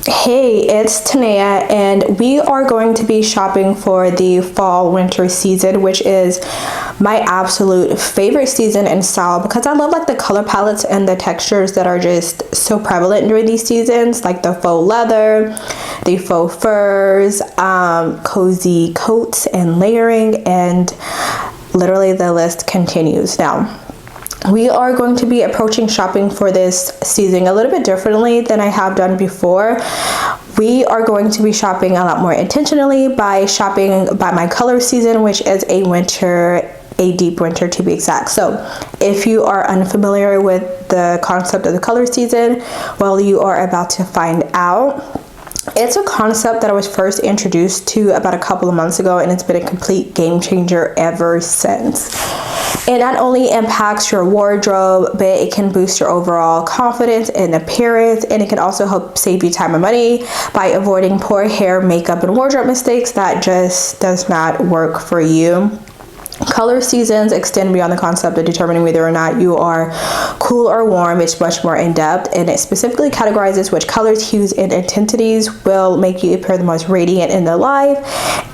Hey, it's Tanea, and we are going to be shopping for the fall winter season, which is my absolute favorite season and style because I love like the color palettes and the textures that are just so prevalent during these seasons, like the faux leather, the faux furs, cozy coats and layering, and literally the list continues. Now, we are going to be approaching shopping for this season a little bit differently than I have done before. We are going to be shopping a lot more intentionally by shopping by my color season, which is a deep winter to be exact. So if you are unfamiliar with the concept of the color season, well, you are about to find out. It's a concept that I was first introduced to about a couple of months ago, and it's been a complete game changer ever since. It not only impacts your wardrobe, but it can boost your overall confidence and appearance, and it can also help save you time and money by avoiding poor hair, makeup, and wardrobe mistakes that just does not work for you. Color seasons extend beyond the concept of determining whether or not you are cool or warm. It's much more in-depth, and it specifically categorizes which colors, hues, and intensities will make you appear the most radiant in the life,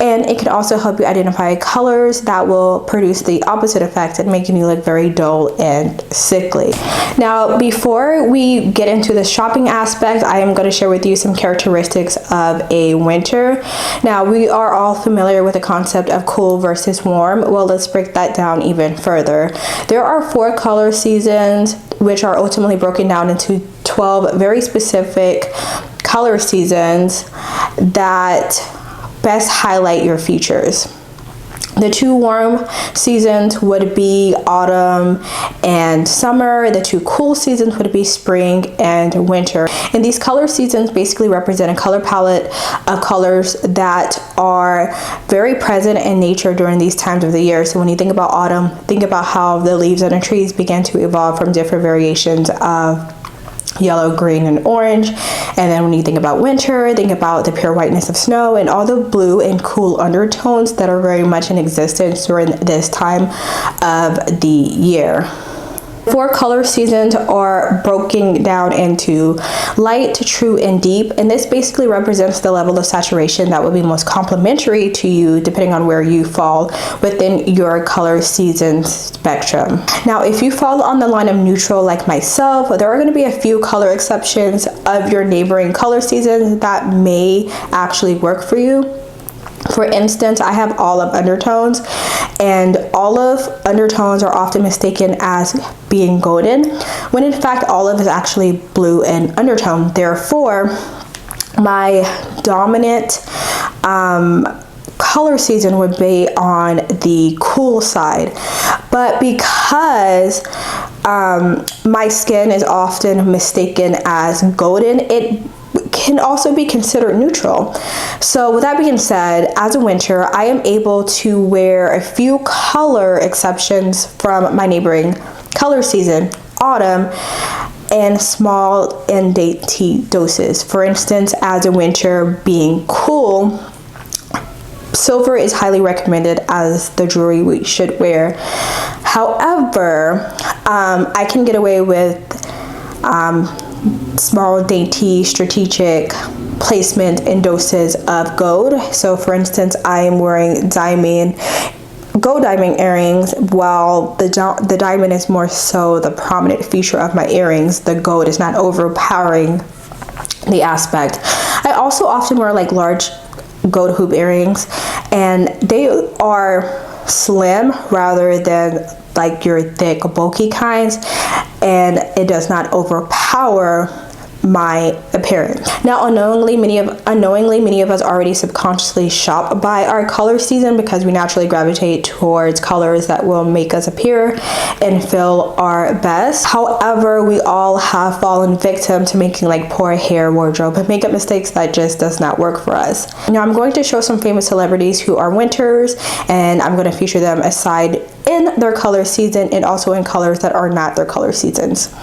and it can also help you identify colors that will produce the opposite effect and making you look very dull and sickly. Now, before we get into the shopping aspect, I am going to share with you some characteristics of a winter. Now, we are all familiar with the concept of cool versus warm. Well, let's break that down even further. There are 4 color seasons, which are ultimately broken down into 12 very specific color seasons that best highlight your features. The 2 warm seasons would be autumn and summer. The 2 cool seasons would be spring and winter. And these color seasons basically represent a color palette of colors that are very present in nature during these times of the year. So when you think about autumn, think about how the leaves on the trees begin to evolve from different variations of yellow, green, and orange. And then when you think about winter, think about the pure whiteness of snow and all the blue and cool undertones that are very much in existence during this time of the year. 4 color seasons are broken down into light, true, and deep, and this basically represents the level of saturation that would be most complementary to you depending on where you fall within your color season spectrum. Now, if you fall on the line of neutral like myself, there are going to be a few color exceptions of your neighboring color seasons that may actually work for you. For instance, I have olive undertones, and olive undertones are often mistaken as being golden, when in fact olive is actually blue in undertone. Therefore, my dominant color season would be on the cool side. But because my skin is often mistaken as golden, it can also be considered neutral. So with that being said, as a winter, I am able to wear a few color exceptions from my neighboring color season, autumn, in small and dainty doses. For instance, as a winter being cool, silver is highly recommended as the jewelry we should wear. However, I can get away with small, dainty, strategic placement and doses of gold. So for instance, I am wearing gold diamond earrings, while the diamond is more so the prominent feature of my earrings. The gold is not overpowering the aspect. I also often wear like large gold hoop earrings, and they are slim rather than like your thick bulky kinds, and it does not overpower my appearance. Now, unknowingly, many of us already subconsciously shop by our color season because we naturally gravitate towards colors that will make us appear and feel our best. However, we all have fallen victim to making like poor hair, wardrobe, and makeup mistakes that just does not work for us. Now, I'm going to show some famous celebrities who are winters, and I'm going to feature them aside in their color season and also in colors that are not their color seasons.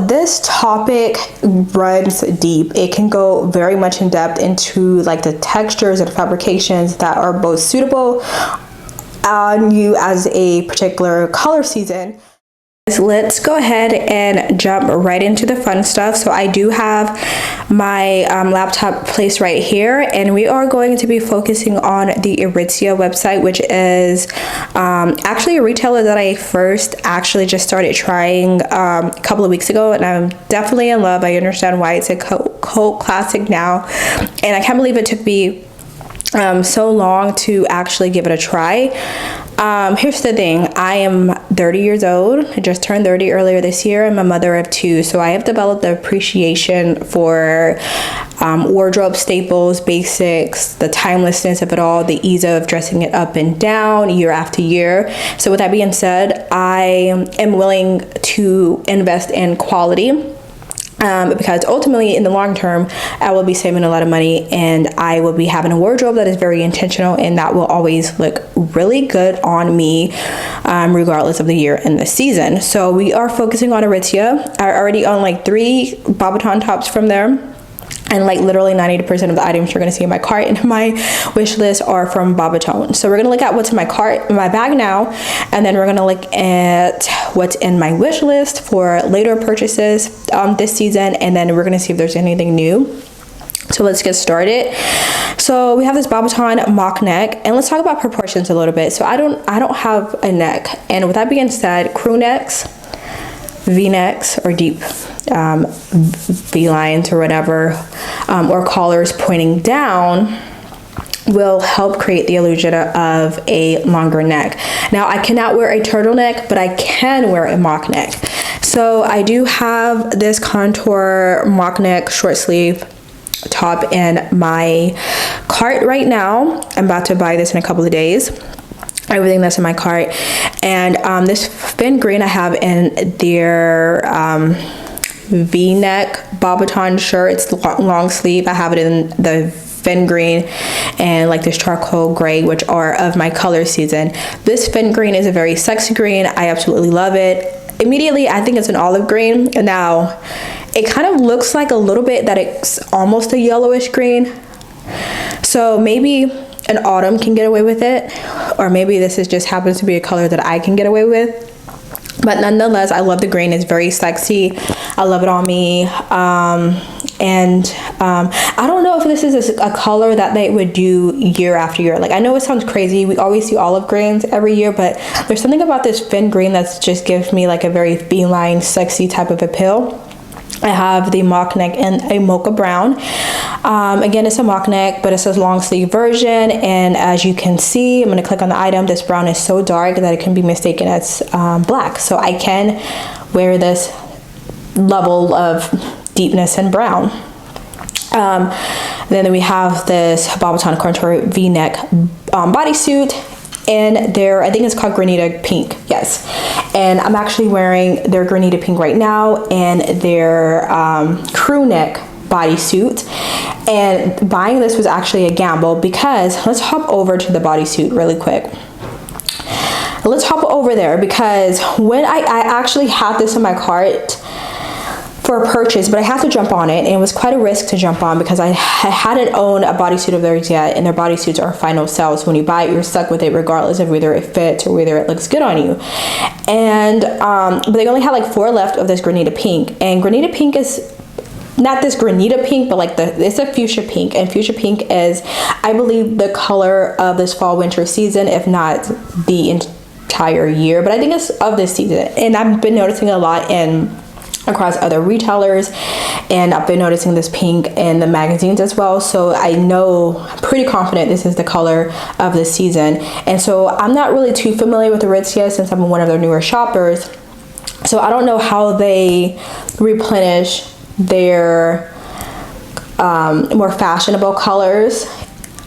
this topic runs deep. It can go very much in depth into like the textures and fabrications that are both suitable on you as a particular color season. Let's go ahead and jump right into the fun stuff. So I do have my laptop placed right here, and we are going to be focusing on the Aritizia website, which is actually a retailer that I first actually just started trying a couple of weeks ago, and I'm definitely in love. I understand why it's a cult classic now, and I can't believe it took me so long to actually give it a try. Here's the thing, I am 30 years old. I just turned 30 earlier this year. I'm a mother of 2, so I have developed the appreciation for wardrobe staples, basics, the timelessness of it all, the ease of dressing it up and down year after year. So with that being said, I am willing to invest in quality. Because ultimately in the long term, I will be saving a lot of money, and I will be having a wardrobe that is very intentional, and that will always look really good on me, regardless of the year and the season. So we are focusing on Aritizia. I already own like 3 Bobaton tops from there. And like literally 90% of the items you're going to see in my cart and my wish list are from Bobaton. So we're going to look at what's in my cart, in my bag now, and then we're going to look at what's in my wish list for later purchases this season, and then we're going to see if there's anything new. So let's get started. So we have this Bobaton mock neck, and let's talk about proportions a little bit. So I don't have a neck, and with that being said, crew necks, V-necks, or deep V-lines or whatever, or collars pointing down will help create the illusion of a longer neck. Now I cannot wear a turtleneck, but I can wear a mock neck. So I do have this contour mock neck short sleeve top in my cart right now. I'm about to buy this in a couple of days. Everything that's in my cart, and this fin green I have in their V-neck Bobaton shirt. It's long sleeve. I have it in the fin green and like this charcoal gray, which are of my color season. This fin green is a very sexy green. I absolutely love it. Immediately I think it's an olive green. Now it kind of looks like a little bit that it's almost a yellowish green, so maybe an autumn can get away with it, or maybe this is just happens to be a color that I can get away with. But nonetheless, I love the green. It's very sexy. I love it on me. And I don't know if this is a color that they would do year after year. Like, I know it sounds crazy. We always see olive greens every year, but there's something about this fin green that just gives me like a very feline, sexy type of appeal. I have the mock neck in a mocha brown. Again, it's a mock neck, but it says long sleeve version. And as you can see, I'm going to click on the item. This brown is so dark that it can be mistaken as black. So I can wear this level of deepness in brown. Then we have this Bobaton contour V-neck bodysuit. And their, I think it's called Granita Pink, yes. And I'm actually wearing their Granita Pink right now, and their crew neck bodysuit. And buying this was actually a gamble, because let's hop over to the bodysuit really quick. Let's hop over there, because when I actually had this in my cart for a purchase, but I had to jump on it, and it was quite a risk to jump on because I hadn't owned a bodysuit of theirs yet, and their bodysuits are final sale, so when you buy it, you're stuck with it regardless of whether it fits or whether it looks good on you. And but they only had like 4 left of this Granita Pink, and Granita Pink is not this Granita Pink, but like it's a fuchsia pink, and fuchsia pink is, I believe, the color of this fall winter season, if not the entire year, but I think it's of this season. And I've been noticing a lot across other retailers, and I've been noticing this pink in the magazines as well, so I know, I'm pretty confident this is the color of the season. And so I'm not really too familiar with Aritizia since I'm one of their newer shoppers, so I don't know how they replenish their more fashionable colors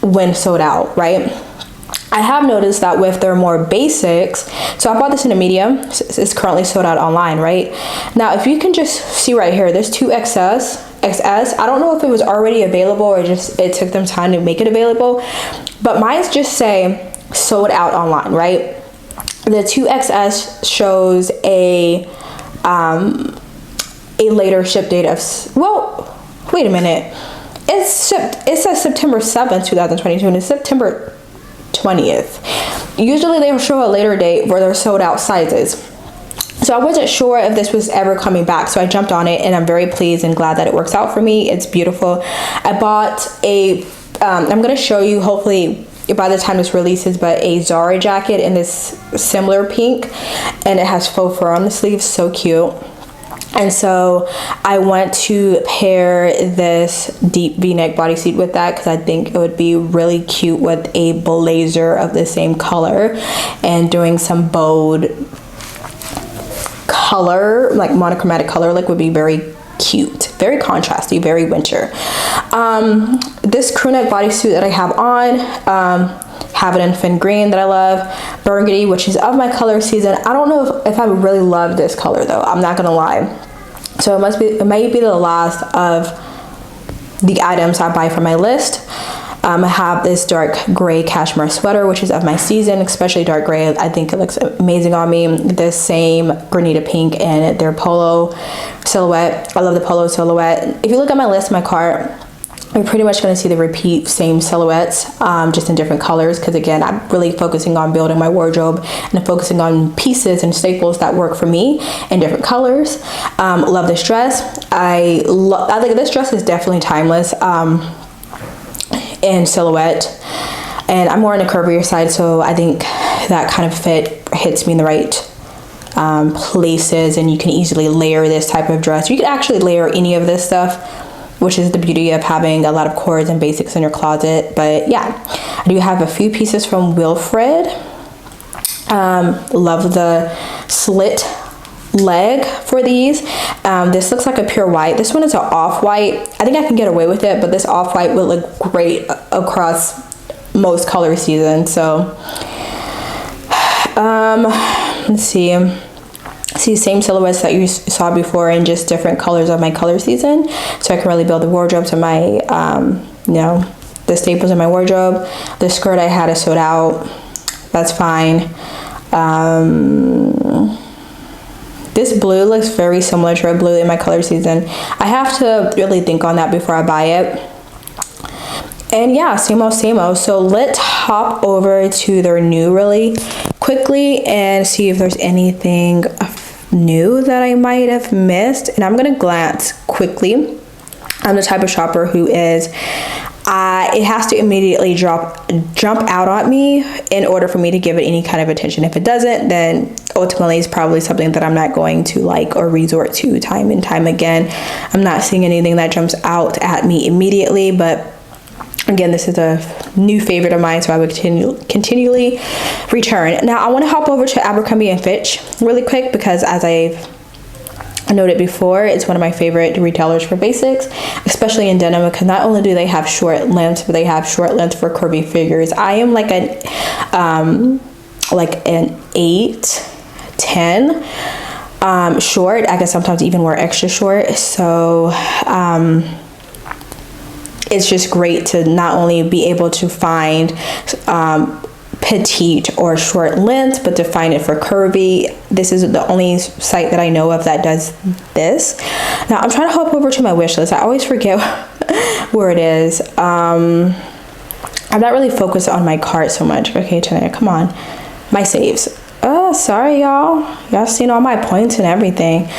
when sold out, right? I have noticed that with their more basics, so I bought this in a medium, it's currently sold out online, right? Now, if you can just see right here, there's 2XS. I don't know if it was already available or just it took them time to make it available, but mine's just say sold out online, right? The 2XS shows a a later ship date of, well, wait a minute. It says September 7th, 2022, and it's September 20th. Usually they'll show a later date where they're sold out sizes. So I wasn't sure if this was ever coming back, so I jumped on it, and I'm very pleased and glad that it works out for me. It's beautiful. I bought a, I'm going to show you hopefully by the time this releases, but a Zara jacket in this similar pink, and it has faux fur on the sleeves, so cute. And so I want to pair this deep v-neck bodysuit with that because I think it would be really cute with a blazer of the same color, and doing some bold color, like monochromatic color look would be very cute, very contrasty, very winter. This crew neck bodysuit that I have on, have it in fin green that I love, burgundy, which is of my color season. I don't know if I really love this color though, I'm not gonna lie. So it may be the last of the items I buy from my list. I have this dark gray cashmere sweater, which is of my season, especially dark gray. I think it looks amazing on me. The same Granita pink and their polo silhouette. I love the polo silhouette. If you look at my list, my cart, you're pretty much going to see the repeat same silhouettes, just in different colors, because again, I'm really focusing on building my wardrobe and focusing on pieces and staples that work for me in different colors. Love this dress. I think this dress is definitely timeless in silhouette, and I'm more on the curvier side, so I think that kind of fit hits me in the right places, and you can easily layer this type of dress. You can actually layer any of this stuff, which is the beauty of having a lot of cords and basics in your closet. But yeah, I do have a few pieces from Wilfred. Love the slit leg for these. This looks like a pure white. This one is an off-white. I think I can get away with it, but this off-white will look great across most color seasons. So let's see, same silhouettes that you saw before in just different colors of my color season, so I can really build the wardrobe to my you know, the staples in my wardrobe. The skirt I had is sold out. That's fine. This blue looks very similar to a blue in my color season. I have to really think on that before I buy it. And yeah, same old, same old. So let's hop over to their new really quickly and see if there's anything new that I might have missed. And I'm gonna glance quickly. I'm the type of shopper who is, it has to immediately jump out at me in order for me to give it any kind of attention. If it doesn't, then ultimately it's probably something that I'm not going to like or resort to time and time again. I'm not seeing anything that jumps out at me immediately, but again, this is a new favorite of mine, so I would continually return. Now I want to hop over to Abercrombie Fitch really quick, because as I've noted before, it's one of my favorite retailers for basics, especially in denim, because not only do they have short lengths, but they have short lengths for curvy figures. I am like an 8'10" short. I can sometimes even wear extra short, so it's just great to not only be able to find petite or short length, but to find it for curvy. This is the only site that I know of that does this. Now I'm trying to hop over to my wish list. I always forget where it is. I'm not really focused on my cart so much. Okay, Tanya, come on. My saves. Oh, sorry, y'all. Y'all seen all my points and everything.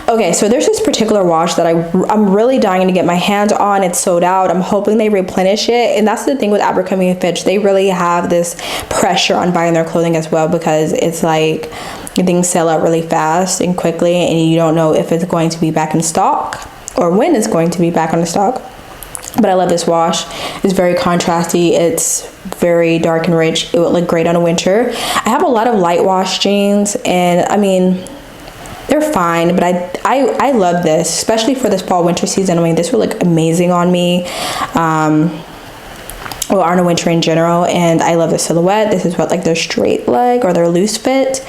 Okay, so there's this particular wash that I'm really dying to get my hands on. It's sold out. I'm hoping they replenish it. And that's the thing with Abercrombie Fitch. They really have this pressure on buying their clothing as well, because it's like things sell out really fast and quickly, and you don't know if it's going to be back in stock or when it's going to be back on the stock. But I love this wash. It's very contrasty. It's very dark and rich. It would look great on a winter. I have a lot of light wash jeans, and I mean, they're fine, but I love this, especially for this fall winter season. I mean, this would look amazing on me, or on a winter in general. And I love the silhouette. This is what, like, their straight leg or their loose fit.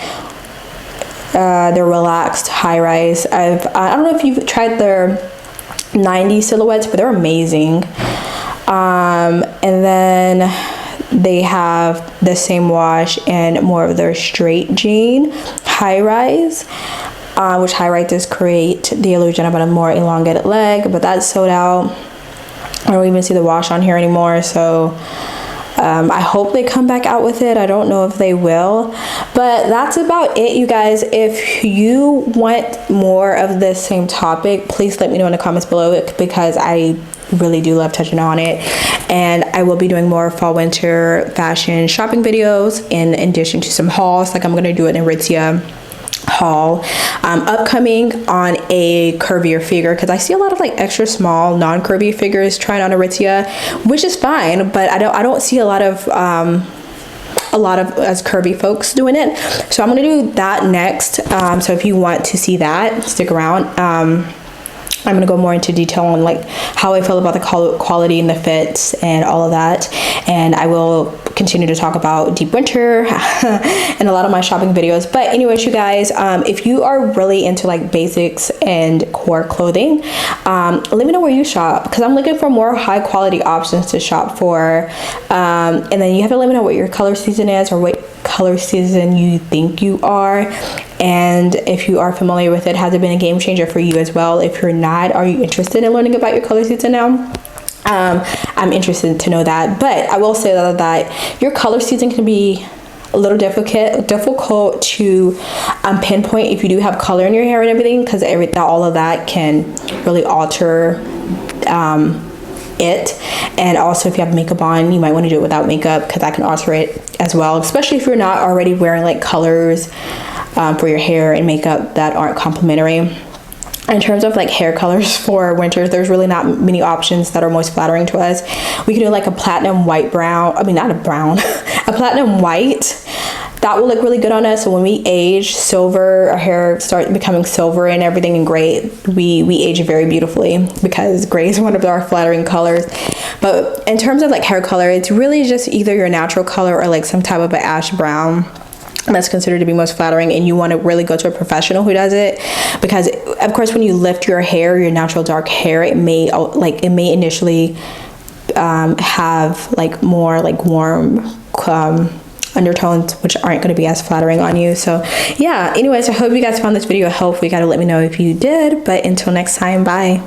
They're relaxed, high rise. I don't know if you've tried their 90 silhouettes, but they're amazing. And then they have the same wash and more of their straight jean, high rise. which highlights create the illusion of a more elongated leg, but that's sold out. I don't even see the wash on here anymore, so I hope they come back out with it. I don't know if they will, but that's about it, you guys. If you want more of this same topic, please let me know in the comments below, because I really do love touching on it. And I will be doing more fall winter fashion shopping videos in addition to some hauls. Like I'm going to do an Aritizia haul upcoming on a curvier figure, because I see a lot of like extra small non-curvy figures trying on Aritizia, which is fine, but I don't see a lot of as curvy folks doing it. So I'm gonna do that next. So if you want to see that, stick around. I'm going to go more into detail on like how I feel about the quality and the fits and all of that. And I will continue to talk about deep winter in a lot of my shopping videos. But anyways, you guys, if you are really into like basics and core clothing, let me know where you shop, because I'm looking for more high quality options to shop for. And then you have to let me know what your color season is, or what color season you think you are. And if you are familiar with it, has it been a game changer for you as well? If you're not, are you interested in learning about your color season now? I'm interested to know that. But I will say that your color season can be a little difficult to pinpoint if you do have color in your hair and everything, because all of that can really alter it. And also if you have makeup on, you might want to do it without makeup, because that can alter it as well, especially if you're not already wearing like colors for your hair and makeup that aren't complementary. In terms of like hair colors for winter, there's really not many options that are most flattering to us. We can do like a platinum white brown, I mean not a brown, a platinum white. That will look really good on us. So when we age, silver, our hair starts becoming silver and everything, and gray, we age very beautifully, because gray is one of our flattering colors. But in terms of like hair color, it's really just either your natural color or like some type of an ash brown that's considered to be most flattering, and you want to really go to a professional who does it, because of course when you lift your hair, your natural dark hair, it may initially have like more like warm undertones, which aren't going to be as flattering on you. So yeah, anyways, I hope you guys found this video helpful. You gotta let me know if you did, but until next time, bye.